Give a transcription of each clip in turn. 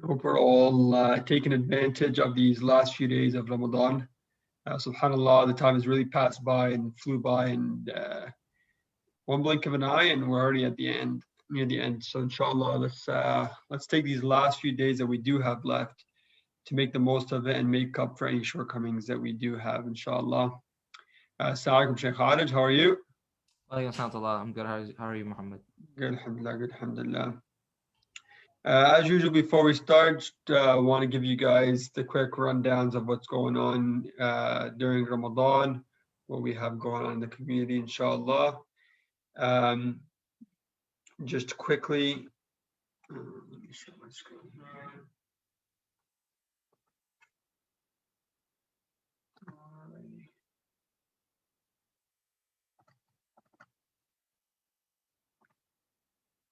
I hope we're all taking advantage of these last few days of Ramadan. SubhanAllah, the time has really passed by and flew by, and one blink of an eye, and we're already at the end, near the end. So inshallah, let's take these last few days that we do have left to make the most of it and make up for any shortcomings that we do have, inshallah. Assalamu alaikum, Shaykh Khalid. How are you? I'm good. How are you, Muhammad? Good, alhamdulillah, good, alhamdulillah. As usual, before we start, I want to give you guys the quick rundowns of what's going on during Ramadan, what we have going on in the community, inshallah. Just quickly, let me share my screen here.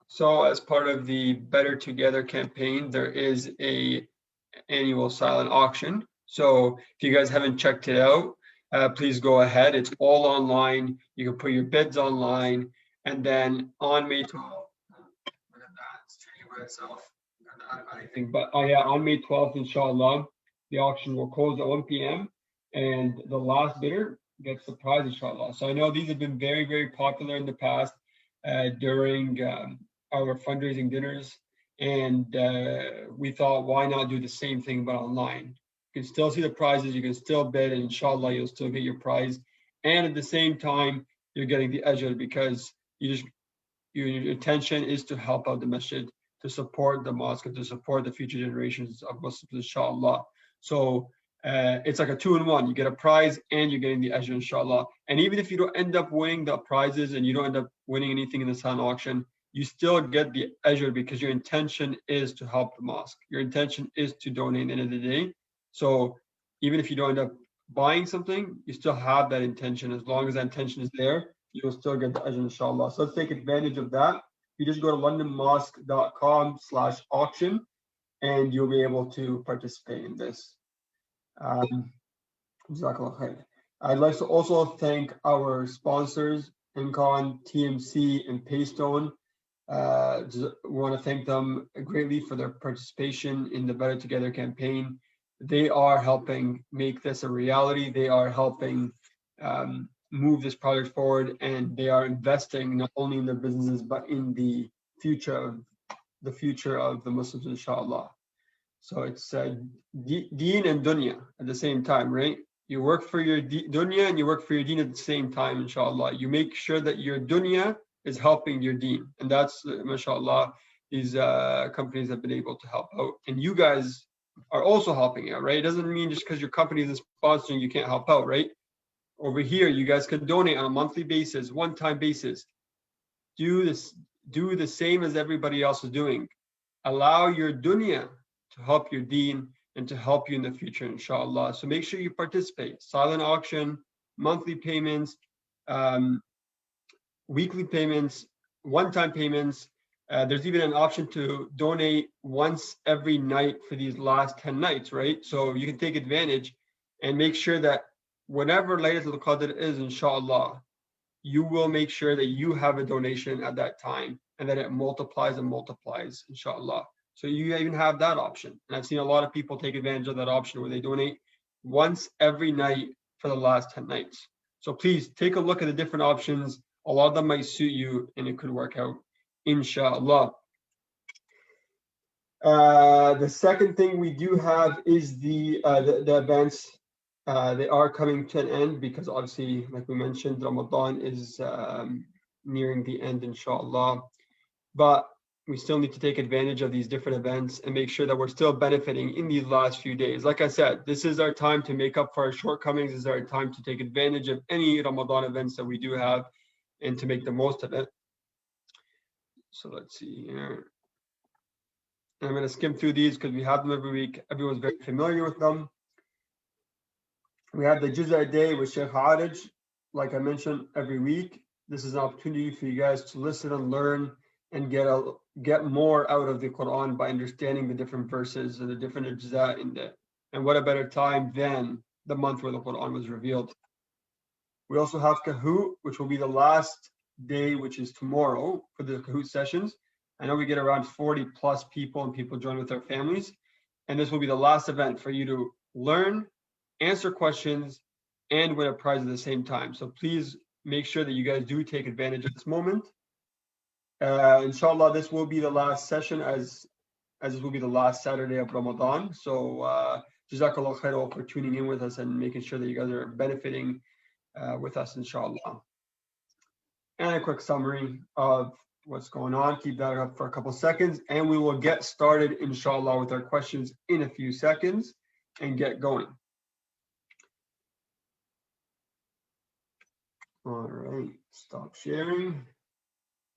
So as part of the Better Together campaign, there is a annual silent auction. So if you guys haven't checked it out, please go ahead. It's all online. You can put your bids online. And then on May 12th, look at that, it's changing by itself. But on May 12th, inshallah, the auction will close at 1 p.m. and the last bidder gets the prize, inshallah. So I know these have been very, very popular in the past during our fundraising dinners, and we thought, why not do the same thing but online? You can still see the prizes, you can still bid, and inshallah you'll still get your prize, and at the same time you're getting the ajr, because your intention is to help out the masjid, to support the mosque, and to support the future generations of Muslims, inshallah. So it's like a 2-in-1. You get a prize and you're getting the ajr, inshallah. And even if you don't end up winning the prizes and you don't end up winning anything in the silent auction, you still get the ajr, because your intention is to help the mosque. Your intention is to donate at the end of the day. So even if you don't end up buying something, you still have that intention. As long as that intention is there, you will still get the ajr, inshallah. So let's take advantage of that. You just go to londonmosque.com/auction and you'll be able to participate in this. I'd like to also thank our sponsors, Incon, TMC, and Paystone. We want to thank them greatly for their participation in the Better Together campaign. They are helping make this a reality. They are helping move this project forward, and they are investing not only in their businesses but in the future of the Muslims, inshallah. So it's deen and dunya at the same time, right? You work for your dunya and you work for your deen at the same time, inshallah. You make sure that your dunya is helping your deen. And that's, mashallah, these companies have been able to help out. And you guys are also helping out, right? It doesn't mean just because your company is sponsoring, you can't help out, right? Over here, you guys can donate on a monthly basis, one-time basis. Do the same as everybody else is doing. Allow your dunya to help your deen and to help you in the future, inshallah. So make sure you participate. Silent auction, monthly payments, weekly payments, one-time payments. There's even an option to donate once every night for these last 10 nights, right? So you can take advantage and make sure that whenever Laylatul Qadr is, inshallah, you will make sure that you have a donation at that time and that it multiplies and multiplies, inshallah. So you even have that option. And I've seen a lot of people take advantage of that option where they donate once every night for the last 10 nights. So please take a look at the different options. A lot of them might suit you and it could work out, inshallah. The second thing we do have is the events. They are coming to an end because obviously, like we mentioned, Ramadan is nearing the end, inshallah. But we still need to take advantage of these different events and make sure that we're still benefiting in these last few days. Like I said, this is our time to make up for our shortcomings. This is our time to take advantage of any Ramadan events that we do have and to make the most of it. So let's see here. I'm going to skim through these because we have them every week. Everyone's very familiar with them. We have the Juz'a day with Sheikh Arij, like I mentioned, every week. This is an opportunity for you guys to listen and learn and get more out of the Quran by understanding the different verses and the different Juz'a in it. And what a better time than the month where the Quran was revealed. We also have Kahoot, which will be the last day, which is tomorrow, for the Kahoot sessions. I know we get around 40 plus people and people join with their families. And this will be the last event for you to learn, answer questions, and win a prize at the same time. So please make sure that you guys do take advantage of this moment. Inshallah, this will be the last session as this will be the last Saturday of Ramadan. So Jazakallah khair for tuning in with us and making sure that you guys are benefiting with us, inshallah. And a quick summary of what's going on. Keep that up for a couple seconds, and we will get started, inshallah, with our questions in a few seconds and get going. All right, stop sharing.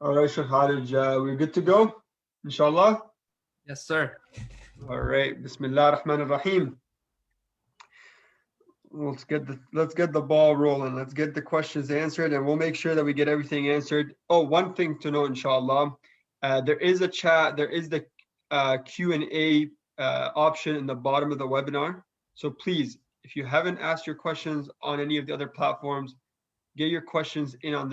All right, Sheikh Harij, we're good to go, inshallah? Yes, sir. All right, Bismillah ar-Rahman ar-Rahim. Let's get the ball rolling. Let's get the questions answered, and we'll make sure that we get everything answered. Oh, one thing to note, inshallah, there is a chat. There is the Q&A option in the bottom of the webinar. So please, if you haven't asked your questions on any of the other platforms, get your questions in on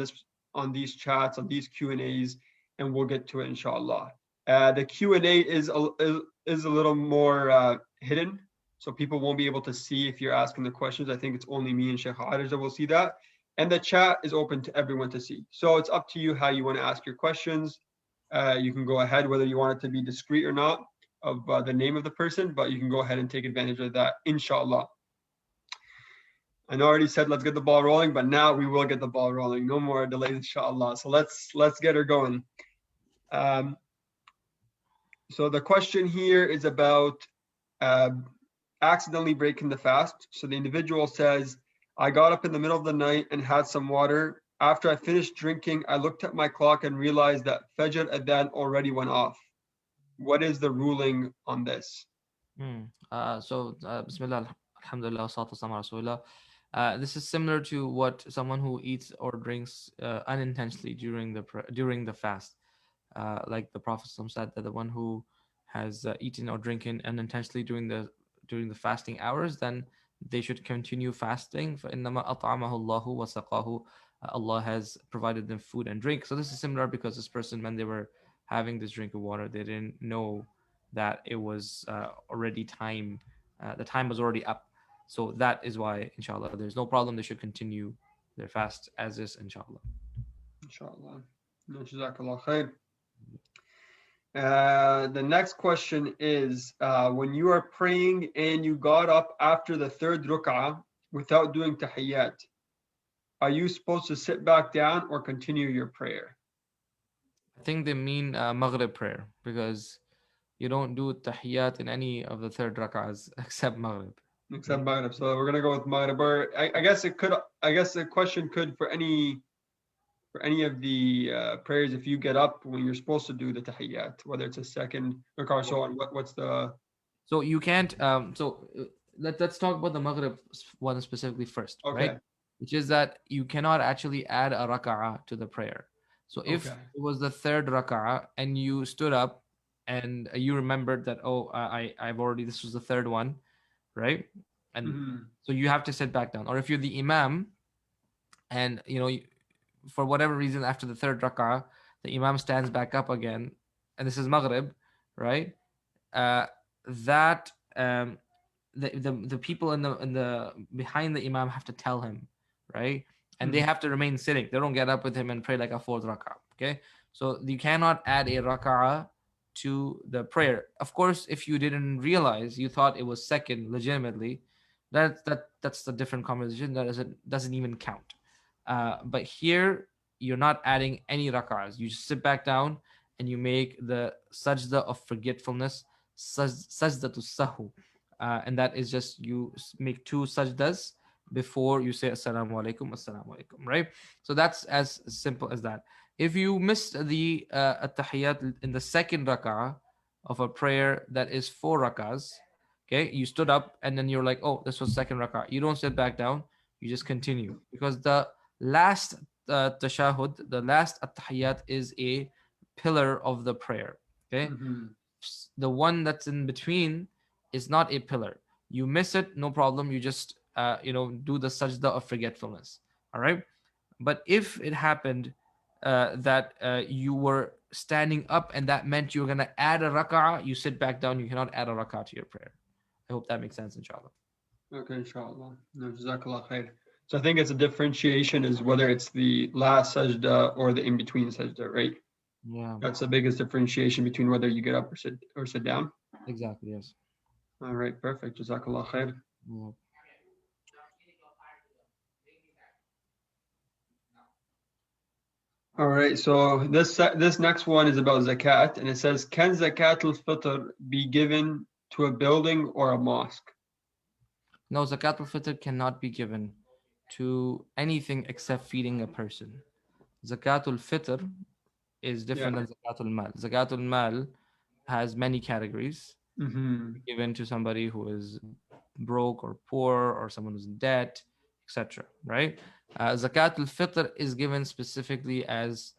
these chats, on these Q&As, and we'll get to it, inshallah. The Q&A is a little more hidden. So people won't be able to see if you're asking the questions. I think it's only me and Sheikh Harij that will see that. And the chat is open to everyone to see. So it's up to you how you want to ask your questions. You can go ahead, whether you want it to be discreet or not, of the name of the person, but you can go ahead and take advantage of that, inshallah. I know I already said let's get the ball rolling, but now we will get the ball rolling. No more delays, inshallah. So let's get her going. So the question here is about accidentally breaking the fast. So the individual says, I got up in the middle of the night and had some water. After I finished drinking, I looked at my clock and realized that Fajr Adhan already went off. What is the ruling on this? Bismillah, alhamdulillah, salatu wassalamu ala rasulillah. This is similar to what someone who eats or drinks unintentionally during the fast. Like the Prophet said that the one who has eaten or drinking unintentionally during the fasting hours, then they should continue fasting. فَإِنَّمَا أَطْعَمَهُ اللَّهُ وَسَقَاهُ. Allah has provided them food and drink. So this is similar because this person, when they were having this drink of water, they didn't know that it was already time. The time was already up. So that is why, inshallah, there's no problem. They should continue their fast as is, inshallah. Inshallah. Jazakallah khair. The next question is, when you are praying and you got up after the third ruk'ah without doing tahiyyat, are you supposed to sit back down or continue your prayer? I think they mean Maghrib prayer, because you don't do tahiyyat in any of the third rak'ahs except Maghrib. Except Maghrib. So we're gonna go with Maghrib. Or I guess the question could for any of the prayers, if you get up when you're supposed to do the tahiyyat, whether it's a second rak'ah or so on. What's the? So you can't. Let's talk about the Maghrib one specifically first, Okay. right? Which is that you cannot actually add a rak'ah to the prayer. So if Okay. it was the third rak'ah and you stood up and you remembered that, oh, I've already, this was the third one, right? And so you have to sit back down. Or if you're the Imam and for whatever reason after the third rak'ah the Imam stands back up again, and this is Maghrib, right? That the people in the behind the Imam have to tell him, right? And they have to remain sitting. They don't get up with him and pray like a fourth rak'ah. Okay, so you cannot add a rak'ah to the prayer. Of course, if you didn't realize, you thought it was second legitimately, that's a different conversation. That doesn't even count. But here you're not adding any rak'ahs. You just sit back down and you make the sajda of forgetfulness, sajda to sahu, and that is just you make two sajdas before you say assalamu alaikum, right? So that's as simple as that. If you missed the at-tahiyyat in the second rak'ah of a prayer that is 4 rak'ahs, okay, you stood up and then you're like, oh, this was second rak'ah. You don't sit back down. You just continue, because the last tashahud, the last at-tahiyyat is a pillar of the prayer. Okay, the one that's in between is not a pillar. You miss it, no problem. You just do the sajda of forgetfulness. All right. But if it happened that you were standing up and that meant you're gonna add a rak'ah, you sit back down. You cannot add a rak'ah to your prayer. I hope that makes sense, inshallah. Okay, inshallah. No, Jazakallah khair. So I think it's a differentiation is whether it's the last sajda or the in-between sajda, right? Yeah, That's the biggest differentiation between whether you get up or sit down. exactly. Yes. All right, perfect. Jazakallah khair. Yeah. All right, so this next one is about zakat, and it says, can zakat al-fitr be given to a building or a mosque? No, zakat al-fitr cannot be given to anything except feeding a person. Zakat al-fitr is Yeah. different than zakat al-mal. Zakat al-mal has many categories Mm-hmm. given to somebody who is broke or poor or someone who's in debt, etc. Right? Zakat al-fitr is given specifically as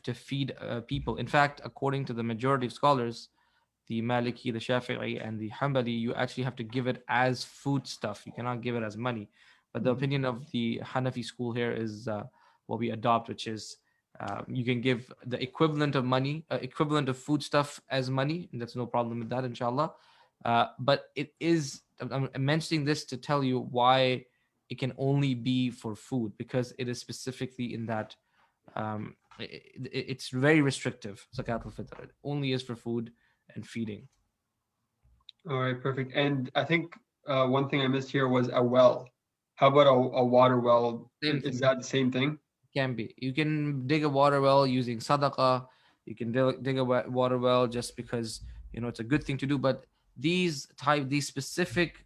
to feed people. In fact, according to the majority of scholars, the Maliki, the Shafi'i, and the Hanbali, you actually have to give it as food stuff. You cannot give it as money. But the opinion of the Hanafi school here is what we adopt, which is you can give the equivalent of money, equivalent of food stuff as money. And that's no problem with that, inshallah. But it is, I'm mentioning this to tell you why it can only be for food, because it is specifically in that it's very restrictive. Zakat al-fitr, it only is for food and feeding. All right, perfect. And I think one thing I missed here was a well. How about a water well? Same Is thing. that the same thing? Can be. You can dig a water well using sadaqah. You can dig a water well just because it's a good thing to do. But these specific,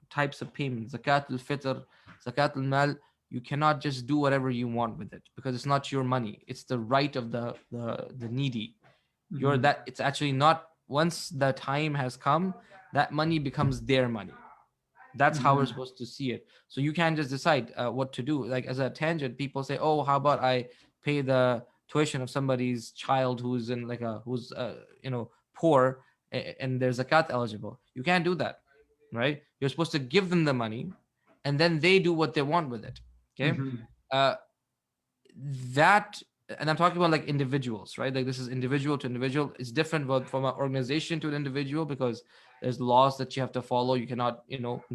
types of payments, zakat al fitr, zakat al mal, you cannot just do whatever you want with it because it's not your money. It's the right of the needy. You're Mm-hmm. that. It's actually not. Once the time has come, that money becomes their money. That's how we're Mm-hmm. supposed to see it. So you can't just decide what to do. Like as a tangent, people say, oh, how about I pay the tuition of somebody's child who's in like a who's poor, and they're zakat eligible. You can't do that, right? You're supposed to give them the money and then they do what they want with it. Okay. Mm-hmm. uh, that, and I'm talking about like individuals, right? Like this is individual to individual. It's different from an organization to an individual because there's laws that you have to follow. You cannot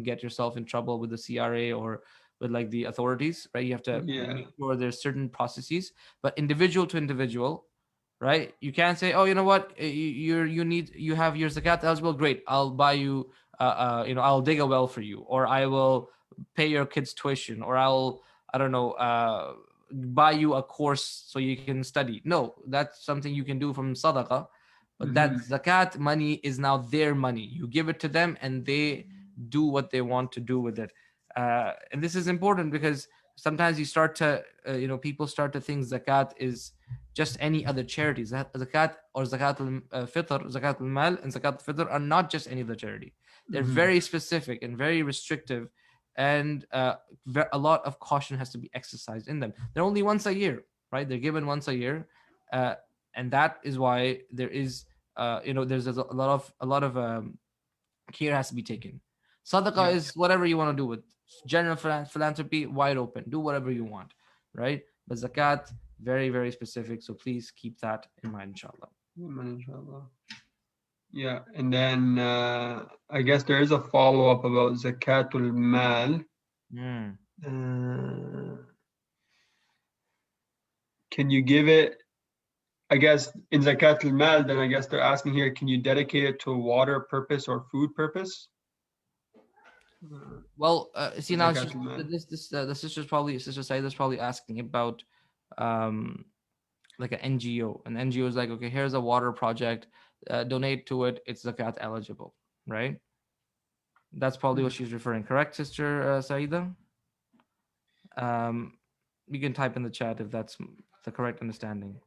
get yourself in trouble with the CRA or with like the authorities, right? You have to Yeah. make sure there's certain processes. But individual to individual, right? You can't say, oh, you know what, you have your zakat eligible, great, I'll buy you I'll dig a well for you, or I will pay your kids tuition, or I'll, I don't know, buy you a course so you can study. No, that's something you can do from sadaqah. But that Mm-hmm. zakat money is now their money. You give it to them and they do what they want to do with it. And this is important because sometimes you start to people start to think zakat is just any other charity. Zakat or zakat al-fitr, zakat al-mal, and zakat al-fitr are not just any other charity. They're Mm-hmm. very specific and very restrictive, and a lot of caution has to be exercised in them. They're only once a year, right? They're given once a year, uh, and that is why there is, there's a lot of care has to be taken. Sadaqah Yeah. is whatever you want to do with general philanthropy, wide open. Do whatever you want, right? But zakat, very, very specific. So please keep that in mind, inshallah. Inshallah. Yeah, and then I guess there is a follow-up about zakatul mal. Mm. Uh, can you give it, I guess, in zakatul mal, then I guess they're asking here, can you dedicate it to a water purpose or food purpose? Well, see now, Zakatul mal. the sister Saida's probably asking about um like an NGO. An NGO is like, okay, here's a water project, donate to it. It's zakat eligible, right? That's probably what she's referring. Correct, Sister Saida? Um, you can type in the chat if that's the correct understanding.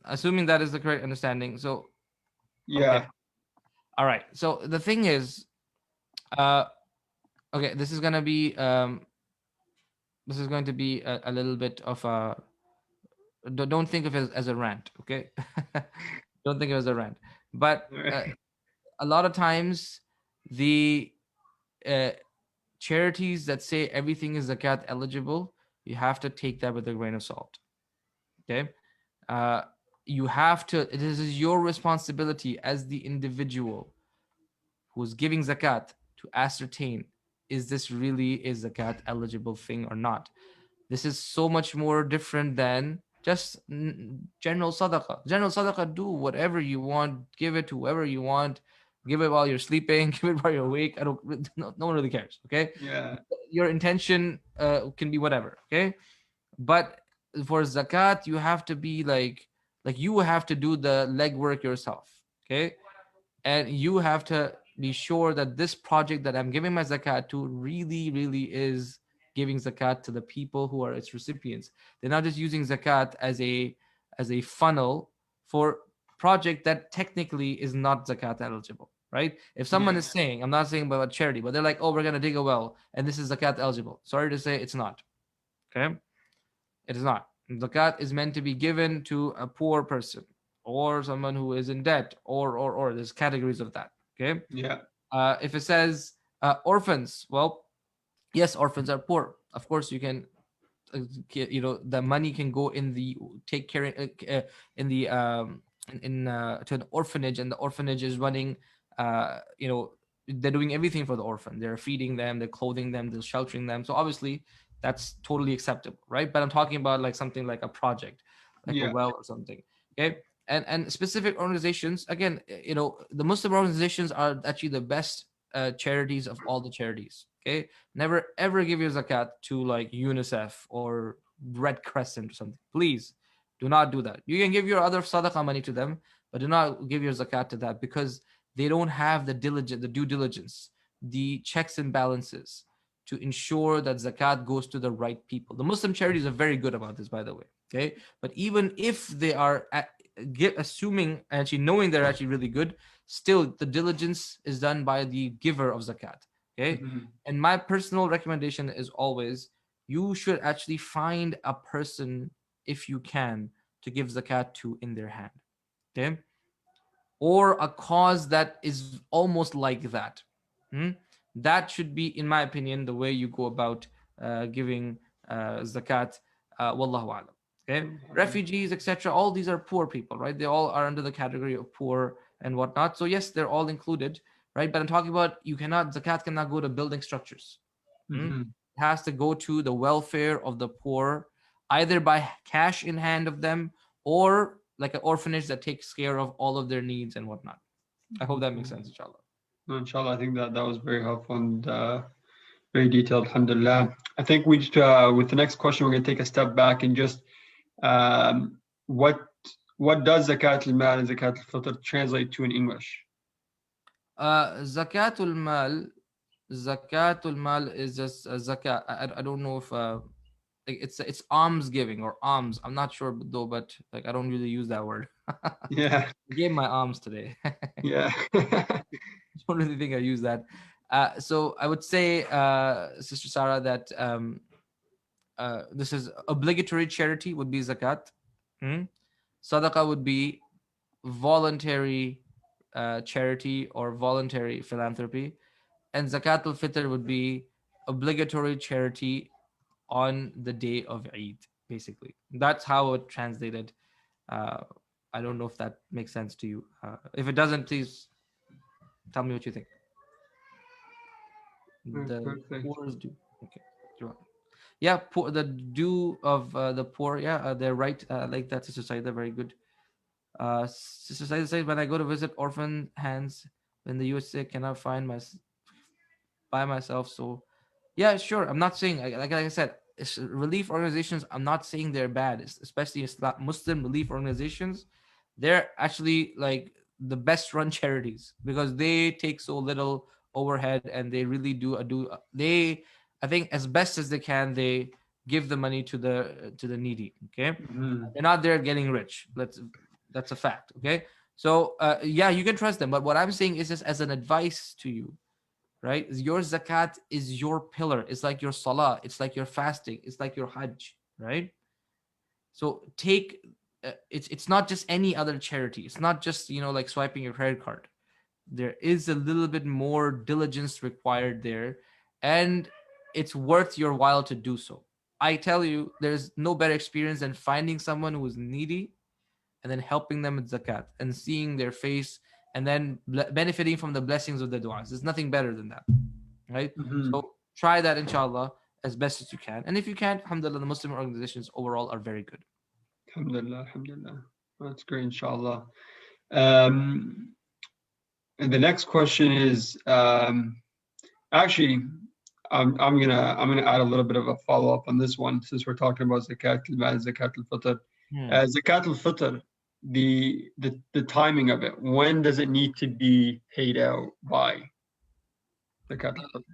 Assuming that is the correct understanding. So, okay. Yeah. All right. So the thing is, uh, okay, this is going to be a little bit of a, don't think of it as a rant, okay? Don't think of it as a rant. But a lot of times, the uh, charities that say everything is zakat eligible, you have to take that with a grain of salt. Okay. uh, you have to, it is your responsibility as the individual who's giving zakat to ascertain, is this really a zakat eligible thing or not. This is so much more different than just general sadaqah. General sadaqah, do whatever you want, give it to whoever you want, give it while you're sleeping, give it while you're awake. I don't, no one really cares. Okay. Yeah. Your intention can be whatever. Okay. But for zakat, you have to be like you have to do the legwork yourself. Okay. And you have to be sure that this project that I'm giving my zakat to really, really is giving zakat to the people who are its recipients. They're not just using zakat as a funnel for project that technically is not zakat eligible, right? If someone Yeah. is saying, I'm not saying about charity, but they're like, oh, we're gonna dig a well and this is zakat eligible. Sorry to say, it's not. Okay, it is not. Zakat is meant to be given to a poor person or someone who is in debt, or there's categories of that. Okay. Yeah. If it says orphans, well, yes, orphans are poor. Of course, you can, the money can go in the take care in the to an orphanage, and the orphanage is running. They're doing everything for the orphan. They're feeding them, they're clothing them, they're sheltering them. So obviously, that's totally acceptable, right? But I'm talking about like something like a project, like a Yeah. well or something. Okay. And specific organizations, again, the Muslim organizations are actually the best charities of all the charities. Okay. Never ever give your zakat to like UNICEF or Red Crescent or something. Please do not do that. You can give your other sadaqah money to them, but do not give your zakat to that, because they don't have the due diligence, the checks and balances to ensure that zakat goes to the right people. The Muslim charities are very good about this, by the way. Okay. But even if they are assuming, actually knowing they're actually really good, still the diligence is done by the giver of zakat. Okay. Mhm. And my personal recommendation is always, you should actually find a person, if you can, to give zakat to in their hand. Okay. Or a cause that is almost like that. Hmm? That should be, in my opinion, the way you go about giving zakat. Wallahu alam. Okay. Refugees, etc. All these are poor people, right? They all are under the category of poor and whatnot. So yes, they're all included, right? But I'm talking about, zakat cannot go to building structures. Mhm. It has to go to the welfare of the poor, either by cash in hand of them, or like an orphanage that takes care of all of their needs and whatnot. I hope that makes Okay. sense, inshallah. No, inshallah, I think that was very helpful and very detailed. Alhamdulillah. I think we just with the next question, we're going to take a step back and just um, what what does zakat al-mal and zakat al-fitr translate to in English? Zakatul mal, zakatul mal is just zakat. I don't know if like it's alms giving or alms. I'm not sure though, but like I don't really use that word. I Yeah. gave my alms today. Yeah. Don't really think I use that. So I would say, Sister Sarah, that this is obligatory charity would be zakat. Hmm? Sadaqah would be voluntary charity or voluntary philanthropy, and zakat al-fitr would be obligatory charity on the day of Eid. Basically, that's how it translated. Uh, I don't know if that makes sense to you. If it doesn't, please tell me what you think. The Perfect. poor is due. Okay. You're welcome. Yeah, poor, the due of the poor. Yeah, they're right. Like that, Sister Saida, very good. Sister Saida says, when I go to visit orphan hands in the USA, cannot find my by myself. So, yeah, sure. I'm not saying, like I said, relief organizations. I'm not saying they're bad, especially Muslim relief organizations. They're actually like the best run charities because they take so little overhead, and they really do they. I think as best as they can, they give the money to the needy. Okay, Mhm. they're not there getting rich. That's a fact. Okay, so yeah, you can trust them. But what I'm saying is just as an advice to you, right? Your zakat is your pillar. It's like your salah. It's like your fasting. It's like your hajj, right? So take it's not just any other charity. It's not just like swiping your credit card. There is a little bit more diligence required there, and it's worth your while to do so. I tell you, there's no better experience than finding someone who is needy and then helping them with zakat and seeing their face and then benefiting from the blessings of the du'as. There's nothing better than that, right? Mm-hmm. So try that, inshallah, as best as you can. And if you can't, alhamdulillah, the Muslim organizations overall are very good. Alhamdulillah, alhamdulillah. That's great, inshallah. Um, and the next question is actually I'm gonna add a little bit of a follow up on this one since we're talking about zakat al-fitr. Hmm. Zakat al-fitr, the timing of it. When does it need to be paid out by zakat al-fitr?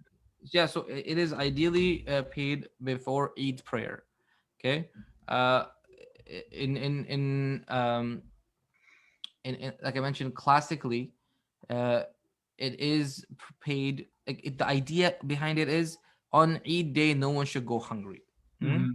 Yeah, so it is ideally paid before Eid prayer. Okay, uh, in in in um in like I mentioned, classically, uh, it is paid. Like the idea behind it is on Eid day, no one should go hungry. Hmm? Mm-hmm.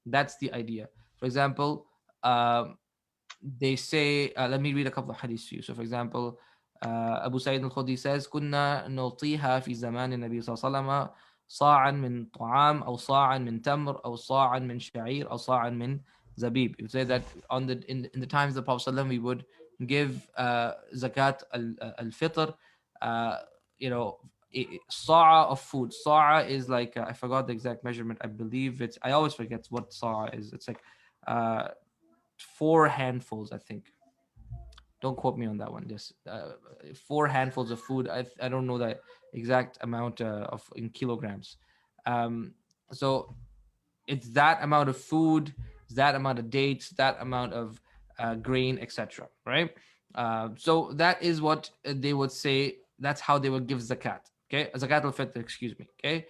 That's the idea. For example, they say, let me read a couple of hadiths to you. So, for example, Abu Sa'id al-Khudri says, كنا نعطيها في زمان النبي صلى الله عليه وسلم صاعا من طعام أو صاعا من تمر أو صاعا من شعير أو صاعا من zabib. He would say that in the times of the Prophet ﷺ, we would give zakat al-fitr, uh, you know, sa'a of food. Sa'a is like, I forgot the exact measurement. I believe I always forget what sa'a is. It's like uh, 4 handfuls, I think. Don't quote me on that one. Just 4 handfuls of food. I don't know the exact amount of in kilograms. Um, so it's that amount of food, that amount of dates, that amount of grain, etc. Right? So that is what they would say. That's how they would give zakat. Okay, zakat al-fitr. Excuse me. Okay,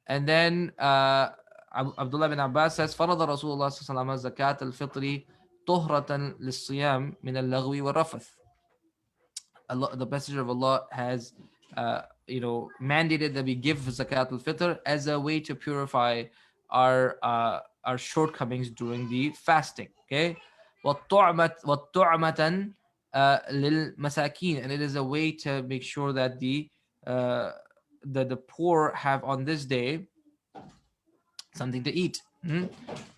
and then Abdullah bin Abbas says, "فرض رسول الله صلى الله عليه وسلم زكاة الفطر طهرة للصيام من اللغو والرفث." Allah, the Messenger of Allah has, mandated that we give zakat al-fitr as a way to purify our shortcomings during the fasting. Okay, وَالطُّعْمَةً لِلْمَسَاكِينَ, and it is a way to make sure that uh, the poor have on this day something to eat.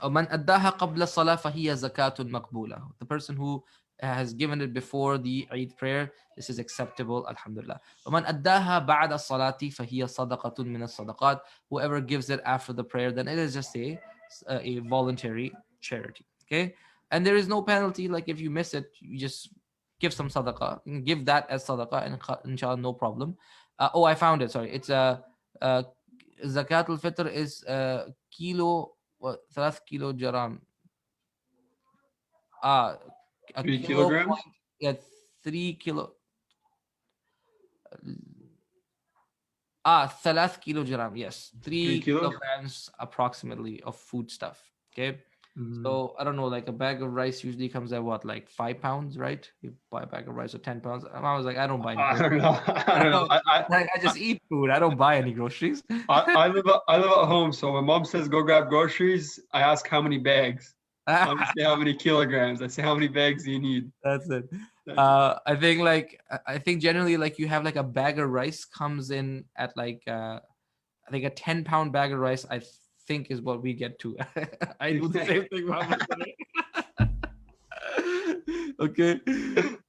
ومن أداها قبل الصلاة فهي زكاة مقبولة. The person who has given it before the Eid prayer, this is acceptable, alhamdulillah. ومن أداها بعد الصلاة فهي صدقة من الصدقات. Whoever gives it after the prayer, then it is just a voluntary charity. Okay, and there is no penalty. Like if you miss it, you just give some sadaqah, give that as sadaqah, and inshallah, no problem. I found it. Sorry, it's a zakat al-fitr is kilo, what, 3 kilogram. Ah, a Three kilo kilograms? point, yeah, 3 kilo. 3 kilogram. Yes, Three three kilos? kilograms approximately of food stuff. Okay, Mm-hmm. so I don't know, like a bag of rice usually comes at what, like 5 pounds, right? You buy a bag of rice for 10 pounds. I was like, I don't buy any I groceries. don't know. I don't know. Like I just eat food. I don't buy any groceries. I live at home, so when mom says go grab groceries, I ask how many bags. I don't say how many kilograms. I say how many bags do you need. That's it. That's it. I think generally like you have like a bag of rice comes in at like I think a 10-pound bag of rice I think is what we get to. I do the same thing, Muhammad. Okay.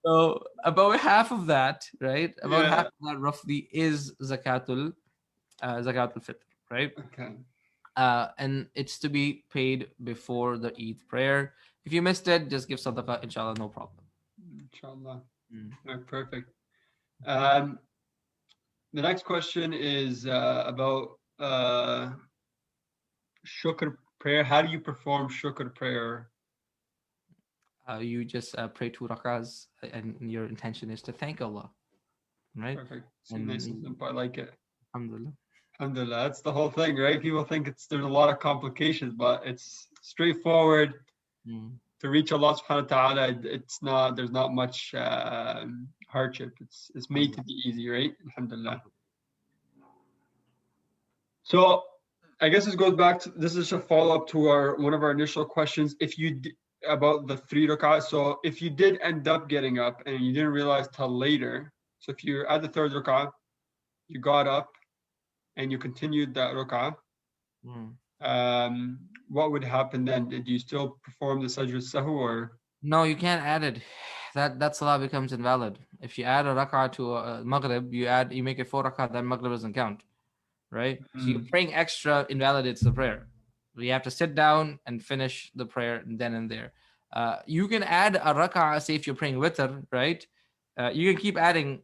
So about half of that, right? About half Yeah. of that roughly is zakatul fitr, right? Okay. And it's to be paid before the Eid prayer. If you missed it, just give sadaqah, inshallah, no problem. Inshallah. Mm. All right, perfect. Um, the next question is about shukr prayer. How do you perform shukr prayer? You just pray 2 rakahs, and your intention is to thank Allah, right? Perfect. So nice and And simple. I like it. alhamdulillah. Alhamdulillah. That's the whole thing, right? People think there's a lot of complications, but it's straightforward. Mm. To reach Allah subhanahu wa ta'ala, there's not much hardship. It's made to Alhamdulillah. be easy, right? Alhamdulillah. So I guess this is a follow-up to one of our initial questions. About the 3 rak'ahs. So if you did end up getting up and you didn't realize till later, so if you're at the third rak'ah, you got up and you continued that rak'ah, Mm. what would happen then? Did you still perform the sajda sahu or? No, you can't add it. That salah becomes invalid. If you add a rak'ah to a maghrib, you make it 4 rak'ah, then maghrib doesn't count, right? So you're Mm, praying extra invalidates the prayer. You have to sit down and finish the prayer then and there. You can add a rak'ah, say if you're praying witr, right? You can keep adding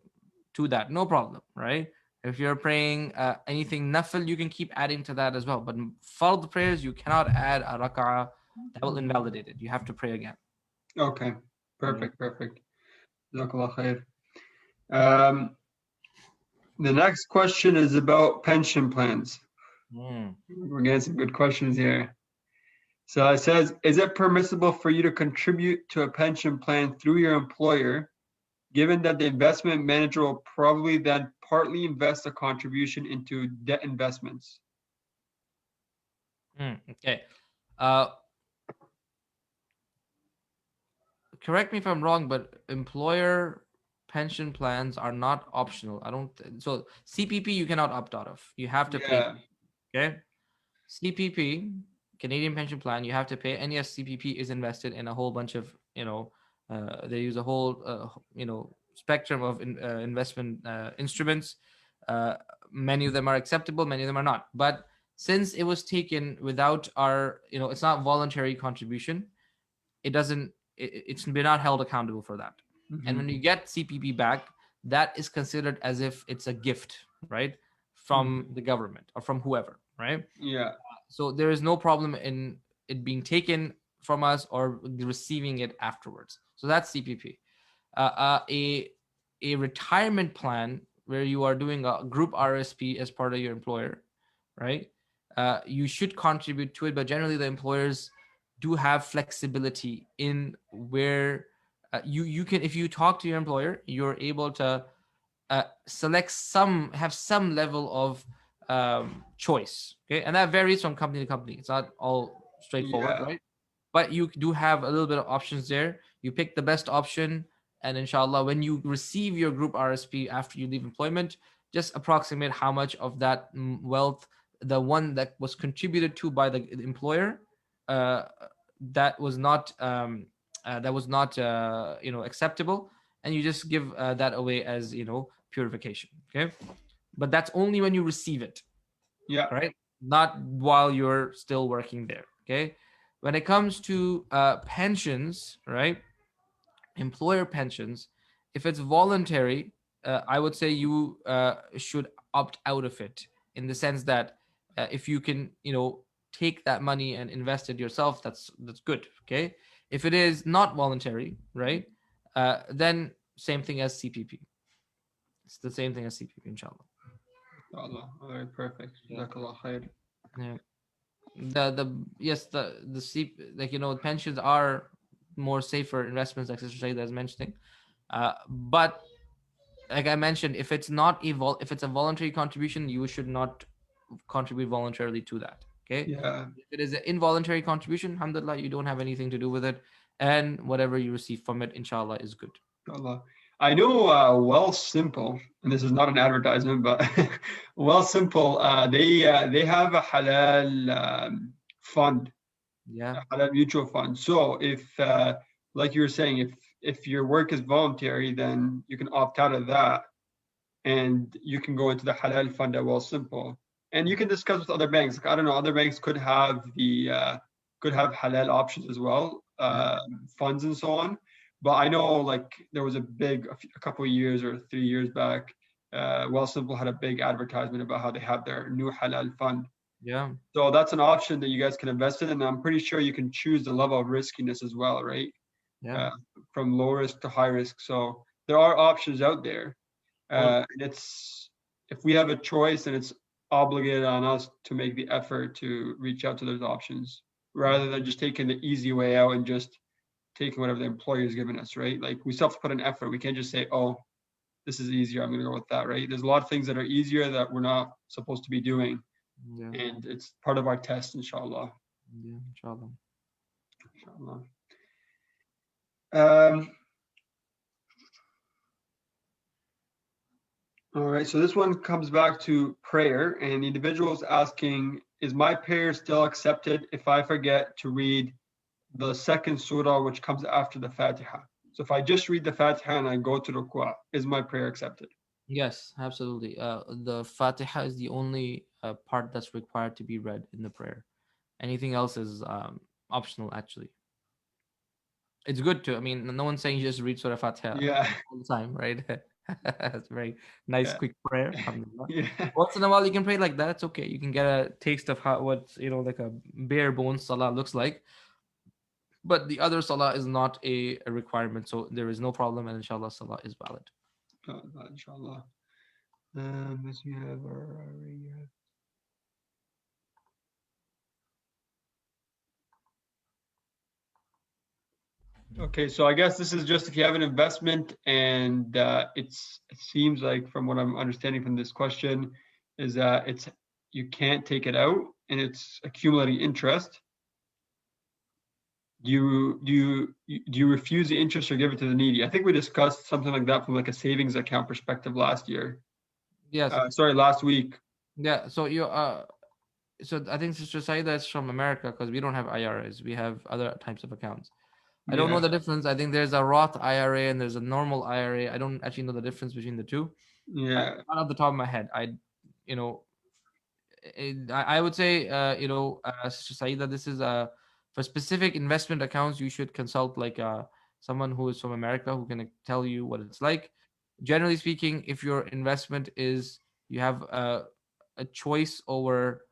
to that, no problem, right? If you're praying anything nafil, you can keep adding to that as well. But fard prayers, you cannot add a rak'ah. That will mhm. invalidate it. You have to pray again. Okay, Yeah. perfect. Jazakallah khair. Um, the next question is about pension plans. Mm. We're getting some good questions here. So it says, is it permissible for you to contribute to a pension plan through your employer, given that the investment manager will probably then partly invest the contribution into debt investments? Okay. Uh, Correct me if I'm wrong, but employer pension plans are not optional. I don't. So CPP you cannot opt out of. You have to pay. Yeah, Okay. CPP, Canadian Pension Plan, you have to pay. And yes, CPP is invested in a whole bunch of, they use a whole, spectrum of investment instruments. Uh, Many of them are acceptable, many of them are not. But since it was taken without our, it's not voluntary contribution, it doesn't, we're not held accountable for that. And when mhm, you get CPP back, that is considered as if it's a gift, right? From mhm. the government or from whoever, right? Yeah, So there is no problem in it being taken from us or receiving it afterwards. So that's CPP. A retirement plan where you are doing a group RSP as part of your employer, right? You should contribute to it, but generally the employers do have flexibility in where you can, if you talk to your employer, you're able to have some level of choice. Okay, and that varies from company to company. It's not all straightforward, yeah, right? But you do have a little bit of options there. You pick the best option, and inshallah, when you receive your group RSP after you leave employment, just approximate how much of that wealth, the one that was contributed to by the employer, uh, that was not acceptable, and you just give that away as purification. Okay, but that's only when you receive it, yeah, right? Not while you're still working there. Okay, when it comes to pensions, right? Employer pensions, if it's voluntary, I would say you should opt out of it, in the sense that if you can take that money and invest it yourself, that's good. Okay, if it is not voluntary, right, then same thing as CPP. It's the same thing as CPP, inshallah. Allah. All right, perfect. Yeah. Jazakallah khair. Yeah. The yes, the C, like pensions are more safer investments, like Sister Saida is mentioning. But like I mentioned, if it's not if it's a voluntary contribution, you should not contribute voluntarily to that. Okay. Yeah, If it is an involuntary contribution, alhamdulillah, you don't have anything to do with it, and whatever you receive from it, inshallah, is good. Allah. I know Well Simple, and this is not an advertisement, but Well Simple, they have a halal fund, Yeah. a halal mutual fund. So if, like you were saying, if your work is voluntary, then you can opt out of that, and you can go into the halal fund at Well Simple, and you can discuss with other banks. Like, I don't know, other banks could have halal options as well, Yeah. funds and so on. But I know like there was a couple of years or 3 years back, Well Simple had a big advertisement about how they have their new halal fund. Yeah. So that's an option that you guys can invest in, and I'm pretty sure you can choose the level of riskiness as well, right? Yeah. Uh, from low risk to high risk. So there are options out there, Well, and it's if we have a choice, and it's obligated on us to make the effort to reach out to those options rather than just taking the easy way out and just taking whatever the employer is giving us, right? Like we still have to put an effort. We can't just say, "Oh, this is easier. I'm going to go with that." Right? There's a lot of things that are easier that we're not supposed to be doing, yeah. and it's part of our test, inshallah. Yeah. Inshallah. Inshallah. Um, all right. So this one comes back to prayer, and the individual is asking is my prayer still accepted if I forget to read the second surah which comes after the Fatiha? So if I just read the Fatiha and I go to Ruku', is my prayer accepted? Yes, absolutely. The Fatiha is the only part that's required to be read in the prayer. Anything else is optional, actually. It's good to. I mean, no one's saying you just read Surah Fatiha Yeah, all the time, right? It's a very nice, yeah, quick prayer. Alhamdulillah. yeah. Once in a while, you can pray like that. It's okay. You can get a taste of how what like a bare bones salah looks like. But the other salah is not a requirement, so there is no problem, and inshallah, salah is valid. Inshallah. As we have okay, so I guess this is just if you have an investment and it seems like from what I'm understanding from this question is that you can't take it out and it's accumulating interest. Do you refuse the interest or give it to the needy? I think we discussed something like that from like a savings account perspective last year. Yes. Sorry, last week. Yeah. So I think Sister Saida is from America because we don't have IRAs. We have other types of accounts. I don't know Yeah, the difference. I think there's a Roth IRA and there's a normal IRA. I don't actually know the difference between the two. yeah, Not off the top of my head. You know, I would say, Sister Saida, this is for specific investment accounts. You should consult like someone who is from America who can tell you what it's like. Generally speaking, if your investment is you have a choice over,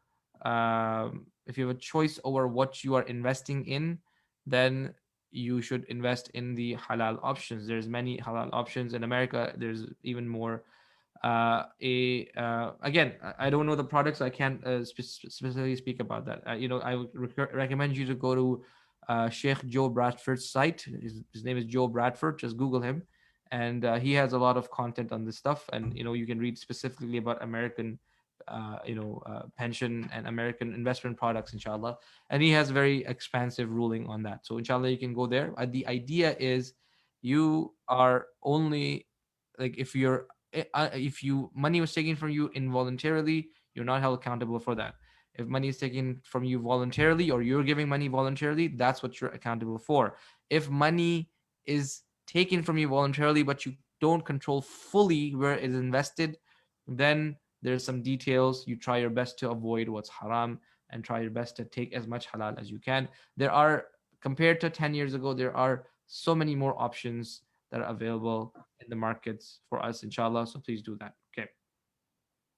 if you have a choice over what you are investing in, then you should invest in the halal options. There's many halal options in America. There's even more a again, I don't know the products, I can't specifically speak about that. I would recommend you to go to Sheikh Joe Bradford's site. His name is Joe Bradford. Just Google him, and he has a lot of content on this stuff, and you can read specifically about American pension and American investment products, inshallah. And he has very expansive ruling on that, so inshallah you can go there. The idea is you are only like if you money was taken from you involuntarily, you're not held accountable for that. If money is taken from you voluntarily or you're giving money voluntarily, that's what you're accountable for. If money is taken from you voluntarily but you don't control fully where it is invested, then there's some details. You try your best to avoid what's haram and try your best to take as much halal as you can. There are, compared to 10 years ago, there are so many more options that are available in the markets for us, inshallah. So please do that. Okay.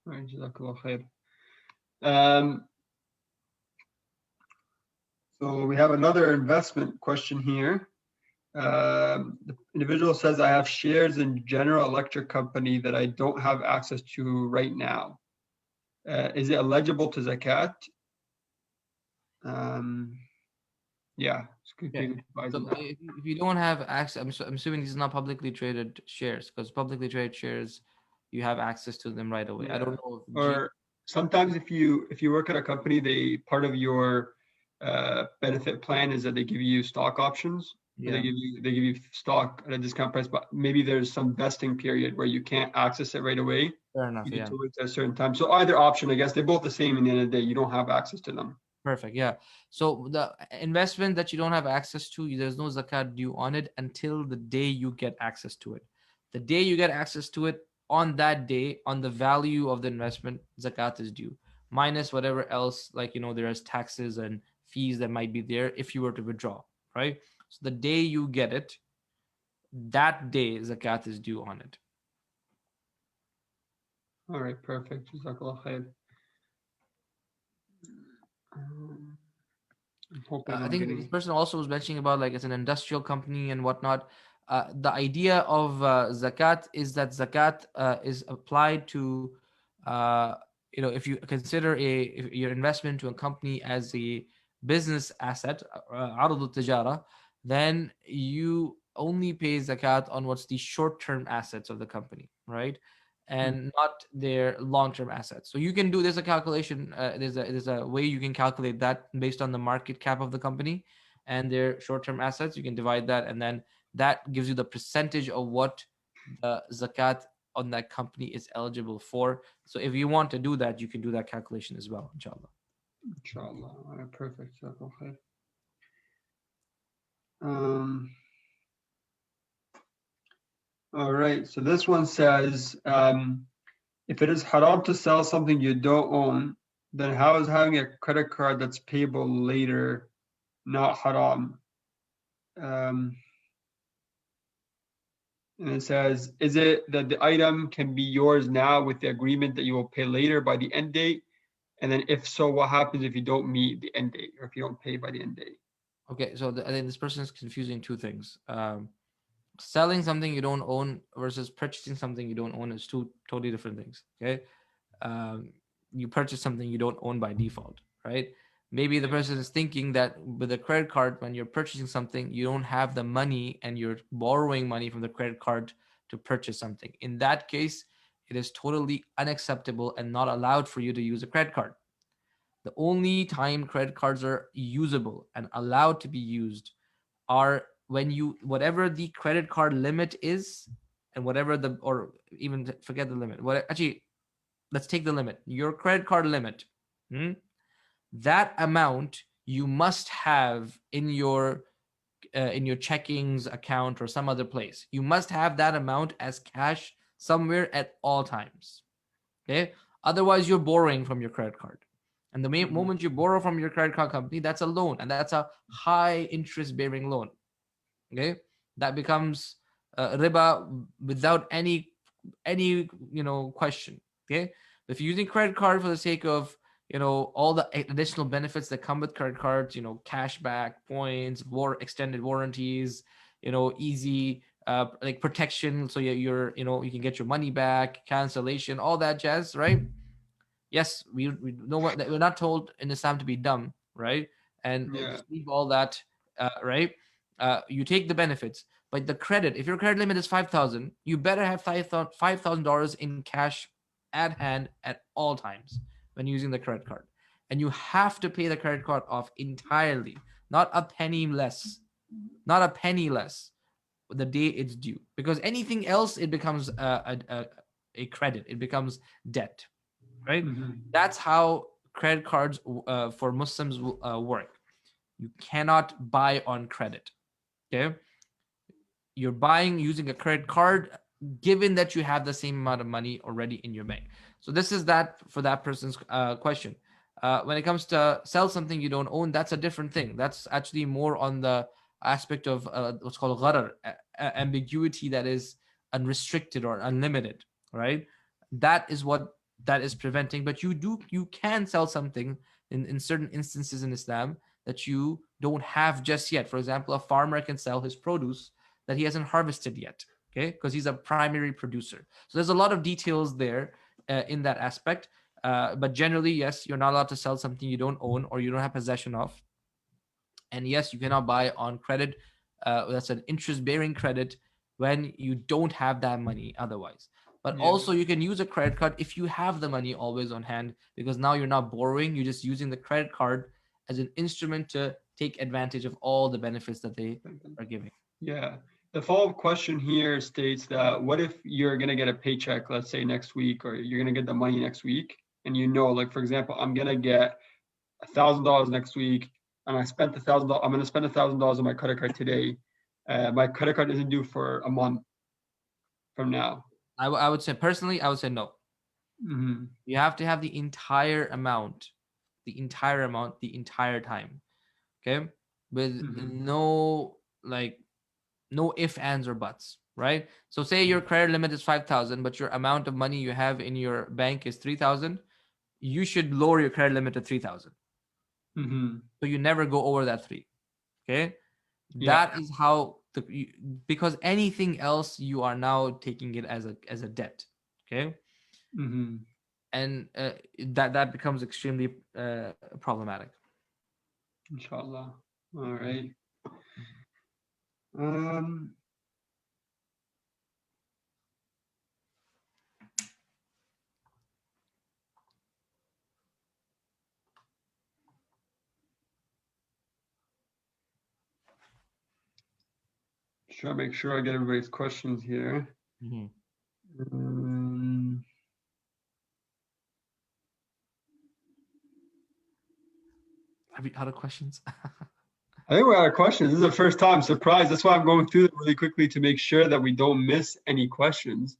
right, Jazakallah khair. Um, so we have another investment question here. The individual says, I have shares in General Electric Company that I don't have access to right now. Is it eligible to zakat? Yeah, Okay. So if you don't have access, I'm assuming these are not publicly traded shares, because publicly traded shares, you have access to them right away. I don't Yeah. know if Or sometimes if you work at a company, they part of your benefit plan is that they give you stock options. Or yeah, they give you stock at a discount price, but maybe there's some vesting period where you can't access it right away. fair enough. You need Yeah. to wait at a certain time. So either option, I guess they're both the same in the end of the day. You don't have access to them. Perfect. Yeah. So the investment that you don't have access to, there's no zakat due on it until the day you get access to it. The day you get access to it, on that day, on the value of the investment, zakat is due, minus whatever else, like, there's taxes and fees that might be there if you were to withdraw, right? So the day you get it, that day, zakat is due on it. All right, perfect. Jazakallah khair. Um, I'm hoping I I'm think this getting. person also was mentioning about like it's an industrial company and whatnot. The idea of zakat is that zakat is applied to, uh, if you consider if your investment to a company as a business asset, عرض التجارة, then you only pay zakat on what's the short-term assets of the company, right? And not their long-term assets. So you can do, there's a calculation, there's a way you can calculate that based on the market cap of the company and their short-term assets. You can divide that, and then that gives you the percentage of what the zakat on that company is eligible for. So if you want to do that, you can do that calculation as well, inshallah. Inshallah. All right, perfect. Um, all right. So this one says, if it is haram to sell something you don't own, then how is having a credit card that's payable later not haram? Um, and it says, is it that the item can be yours now with the agreement that you will pay later by the end date? And then if so, what happens if you don't meet the end date or if you don't pay by the end date? Okay, so I think this person is confusing two things. Selling something you don't own versus purchasing something you don't own is two totally different things. Okay, um, you purchase something you don't own by default, right? Maybe the person is thinking that with a credit card, when you're purchasing something, you don't have the money and you're borrowing money from the credit card to purchase something. In that case, it is totally unacceptable and not allowed for you to use a credit card. The only time credit cards are usable and allowed to be used are when you, whatever the credit card limit is, and whatever the, or even forget the limit. What actually, let's take the limit. Your credit card limit, hmm, that amount you must have in your checkings account or some other place. You must have that amount as cash somewhere at all times. Okay. Otherwise, you're borrowing from your credit card. And the Mhm. moment you borrow from your credit card company, that's a loan, and that's a high interest bearing loan. Okay, that becomes riba without any question. Okay, if you're using credit card for the sake of all the additional benefits that come with credit cards, cash back points, extended warranties, easy like protection, so you're you can get your money back, cancellation, all that jazz, right? Yes, we know what that we're not told in Islam to be dumb, right? And Yeah. just leave all that, right? You take the benefits, but the credit. If your credit limit is 5,000, you better have $5,000 in cash at hand at all times when using the credit card, and you have to pay the credit card off entirely, not a penny less, not a penny less, the day it's due. Because anything else, it becomes a credit. It becomes debt, right? Mhm. That's how credit cards for Muslims work. You cannot buy on credit. Okay, you're buying using a credit card, given that you have the same amount of money already in your bank. So this is that for that person's question. When it comes to sell something you don't own, that's a different thing. That's actually more on the aspect of what's called gharar, ambiguity, that is unrestricted or unlimited, right? That is what that is preventing. But you can sell something in certain instances in Islam that you don't have just yet. For example, a farmer can sell his produce that he hasn't harvested yet, okay, because he's a primary producer. So there's a lot of details there in that aspect. But generally, yes, you're not allowed to sell something you don't own or you don't have possession of. And yes, you cannot buy on credit. That's an interest bearing credit when you don't have that money otherwise. But Yeah. also, you can use a credit card if you have the money always on hand, because now you're not borrowing, you're just using the credit card as an instrument to take advantage of all the benefits that they are giving. Yeah. The follow-up question here states that what if you're going to get a paycheck, let's say next week, or you're going to get the money next week, and like, for example, I'm going to get $1,000 next week, and I spent $1,000. I'm going to spend $1,000 on my credit card today. My credit card isn't due for a month from now. I would say personally, I would say no. Mm-hmm. You have to have the entire amount, the entire time. Okay, with Mm-hmm. no like no if, ands, or buts. Right. So say your credit limit is 5,000, but your amount of money you have in your bank is 3,000. You should lower your credit limit to 3,000. Mm-hmm. So you never go over that three. Okay. Yeah. That is how because anything else you are now taking it as a debt. Okay. Mm-hmm. And that becomes extremely problematic. Inshallah. All right. Um, try to make sure I get everybody's questions here. Mm-hmm. Um, Are we out of questions? I think we're out of questions. This is the first time. Surprise. That's why I'm going through them really quickly to make sure that we don't miss any questions.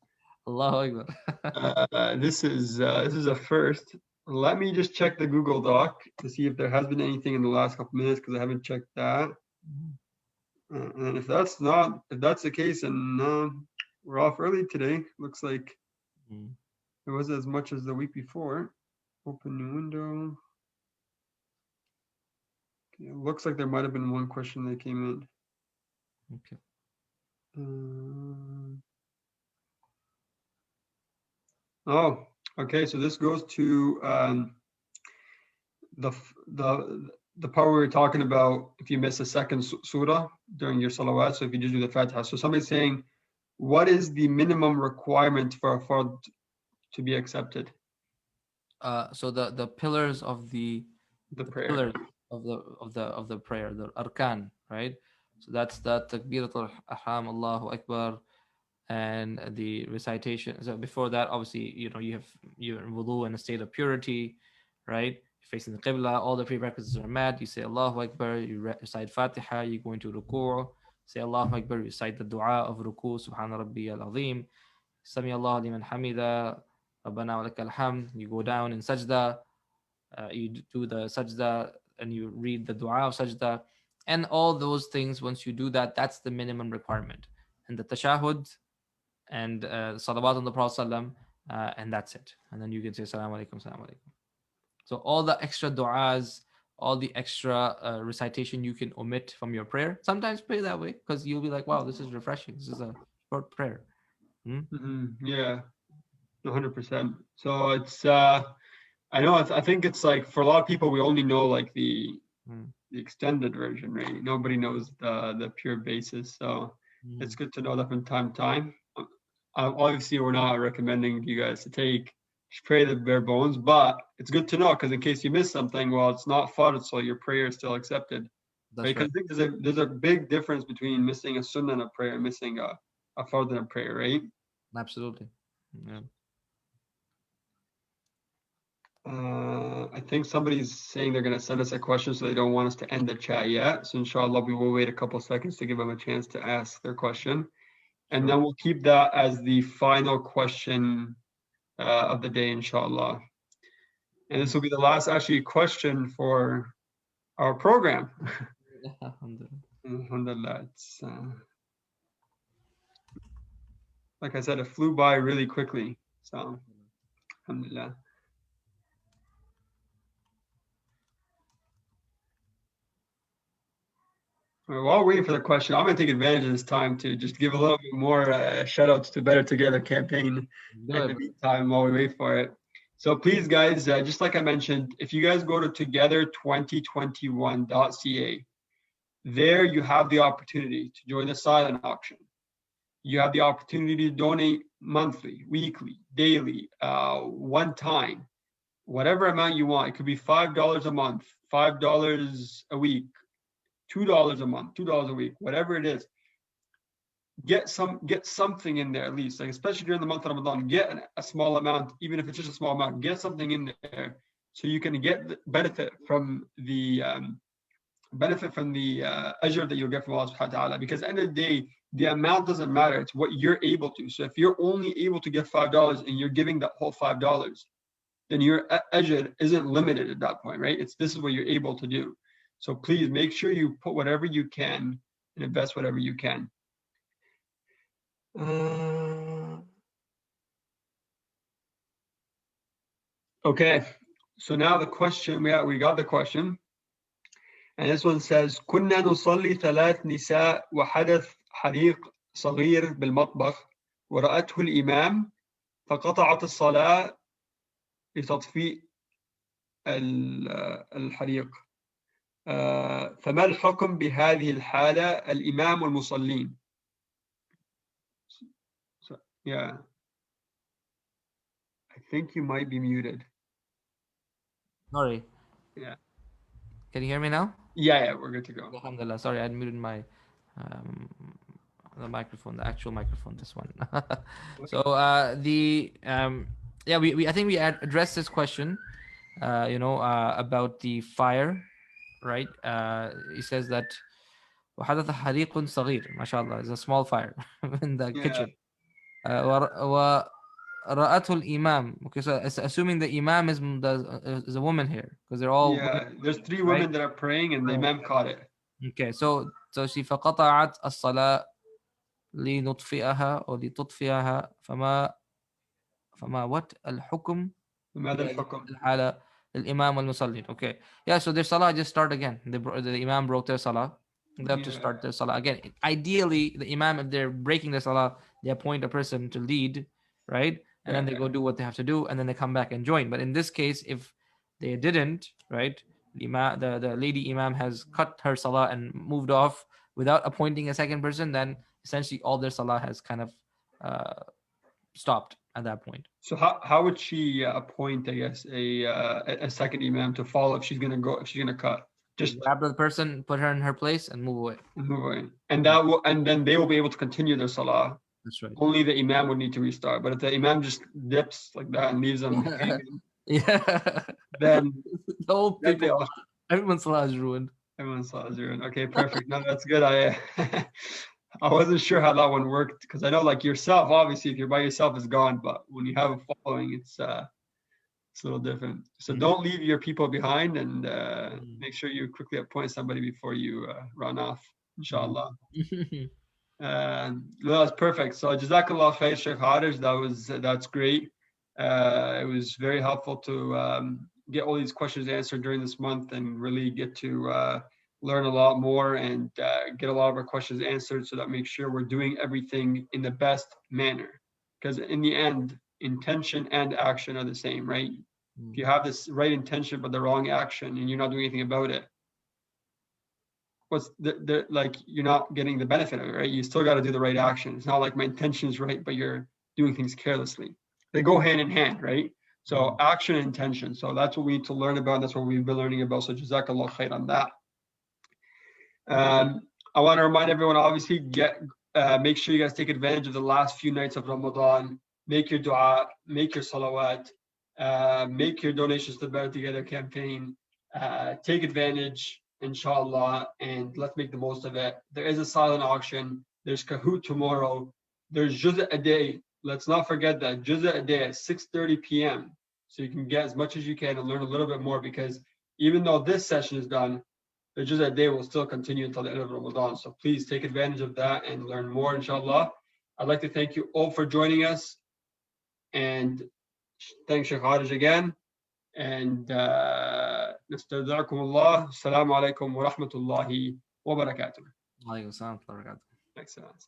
Allahu Akbar. This is a first. Let me just check the Google Doc to see if there has been anything in the last couple minutes because I haven't checked that. And if that's the case, and we're off early today. Looks like it was as much as the week before. Open new window. Okay, it looks like there might have been one question that came in. Okay. Oh, okay. So this goes to the part we were talking about if you miss a second surah during your salawat. So if you just do the Fatiha. So somebody's saying, what is the minimum requirement for a fard to be accepted? So the pillars of the prayer. Pillars of the prayer, the arkan, right? So that's the takbiratul ihram, Allahu Akbar, and the recitation. So before that, obviously, you have your wudu in a state of purity, right? You're facing the qibla, all the prerequisites are met. You say Allahu Akbar, you recite Fatiha, you go into ruku', say Allahu Akbar, you recite the dua of ruku', Subhana Rabbi al-Azim, Sami Allah liman hamida, Rabbana wa lakal hamd. You go down in sajda, you do the sajda, and you read the dua of sajda, and all those things. Once you do that, that's the minimum requirement. And the tashahud and salawat on the Prophet, and that's it. And then you can say salam alaikum, salam alaikum. So all the extra du'as, all the extra recitation you can omit from your prayer. Sometimes pray that way because you'll be like, wow, this is refreshing. This is a short prayer. Yeah, 100%. So it's I know. I think it's like for a lot of people, we only know like the extended version, right? Nobody knows the pure basis. So it's good to know that from time to time. Obviously, we're not recommending you guys to just pray the bare bones, but it's good to know because in case you miss something, well, it's not fard, so your prayer is still accepted. That's right. Because I think there's a big difference between missing a sunnah in a prayer and missing a fard in a prayer, right? Absolutely. Yeah. I think somebody's saying they're going to send us a question, so they don't want us to end the chat yet. So inshallah, we will wait a couple seconds to give them a chance to ask their question. And then we'll keep that as the final question of the day, inshallah. And this will be the last actually question for our program. Alhamdulillah. It's, like I said, it flew by really quickly. So, alhamdulillah. While waiting for the question, I'm going to take advantage of this time to just give a little bit more shout outs to Better Together campaign in the meantime while we wait for it. So please, guys, just like I mentioned, if you guys go to together2021.ca, there you have the opportunity to join the silent auction. You have the opportunity to donate monthly, weekly, daily, one time, whatever amount you want. It could be $5 a month, $5 a week, $2 a month, $2 a week, whatever it is. Get something in there at least, like especially during the month of Ramadan. Get a small amount, even if it's just a small amount. Get something in there so you can get benefit from the ajr that you'll get from Allah Subhanahu wa Taala. Because at the end of the day, the amount doesn't matter. It's what you're able to. So if you're only able to get $5 and you're giving that whole $5, then your ajr isn't limited at that point, right? This is what you're able to do. So please make sure you put whatever you can and invest whatever you can. Okay, so now the question, we got the question. And this one says, كنا نصلي 3 نساء وحدث حريق صغير بالمطبخ ورأته الإمام فقطعت الصلاة لتطفيء الحريق. فما الحكم بهذه الحالة الإمام والمصلين؟ So, yeah, I think you might be muted. Sorry. Yeah. Can you hear me now? Yeah, we're good to go. Alhamdulillah. Sorry, I muted my the microphone, the actual microphone, this one. So we I think we addressed this question, about the fire right? He says that وحدث حريق صغير ما شاء الله, is a small fire in the Yeah. kitchen. ورأته الإمام. Okay, so assuming the Imam is a woman here because they're all women, Yeah. There's three right? women that are praying and the Right. Imam caught it. Okay, so she فقطعت الصلاة لنطفئها أو لتطفئها فما what الحكم ماذا في الحكم؟ الحالة الإمام والمصلين. Okay, yeah, so their salah just start again. The Imam broke their salah. They have to Yeah. start their salah again. Ideally, the Imam, if they're breaking their salah, they appoint a person to lead, right? And then they Yeah. go do what they have to do, and then they come back and join. But in this case, if they didn't, right, the lady Imam has cut her salah and moved off without appointing a second person, then essentially all their salah has kind of uh, stopped at that point. So how would she appoint, I guess, a second Imam to follow if she's gonna cut? Just Grab the person, put her in her place, and move away. move away. And then they will be able to continue their salah. That's right. Only the Imam would need to restart. But if the Imam just dips like that and leaves them hanging, Yeah. then The whole then people, everyone's salah is ruined. everyone's salah is ruined. Okay, perfect. No, that's good. I wasn't sure how that one worked because I know like yourself, obviously, if you're by yourself, it's gone. But when you have a following, it's a little different. So don't leave your people behind, and make sure you quickly appoint somebody before you run off, inshallah. That's perfect. So Jazakallah khair, Sheikh Harish. That's great. It was very helpful to get all these questions answered during this month and really get to learn a lot more and get a lot of our questions answered so that make sure we're doing everything in the best manner. Because in the end, intention and action are the same, right? If you have this right intention but the wrong action and you're not doing anything about it, what's the like you're not getting the benefit of it, right? You still got to do the right action. It's not like my intention is right, but you're doing things carelessly. They go hand in hand, right? So action and intention. So that's what we need to learn about. That's what we've been learning about. So Jazakallah khair on that. I want to remind everyone, obviously, make sure you guys take advantage of the last few nights of Ramadan. Make your dua, make your salawat, make your donations to the Better Together campaign. Take advantage, inshallah, and let's make the most of it. There is a silent auction. There's Kahoot tomorrow. There's Juz'a a day. Let's not forget that Juz'a a day at 6:30 p.m. So you can get as much as you can and learn a little bit more, because even though this session is done, the Juz'a day will still continue until the end of Ramadan. So please take advantage of that and learn more, inshallah. I'd like to thank you all for joining us. And thanks, Sheikh Harish, again. And نستودعكم الله. السلام عليكم ورحمة الله وبركاته. وعليكم السلام ورحمة الله وبركاته. Excellent.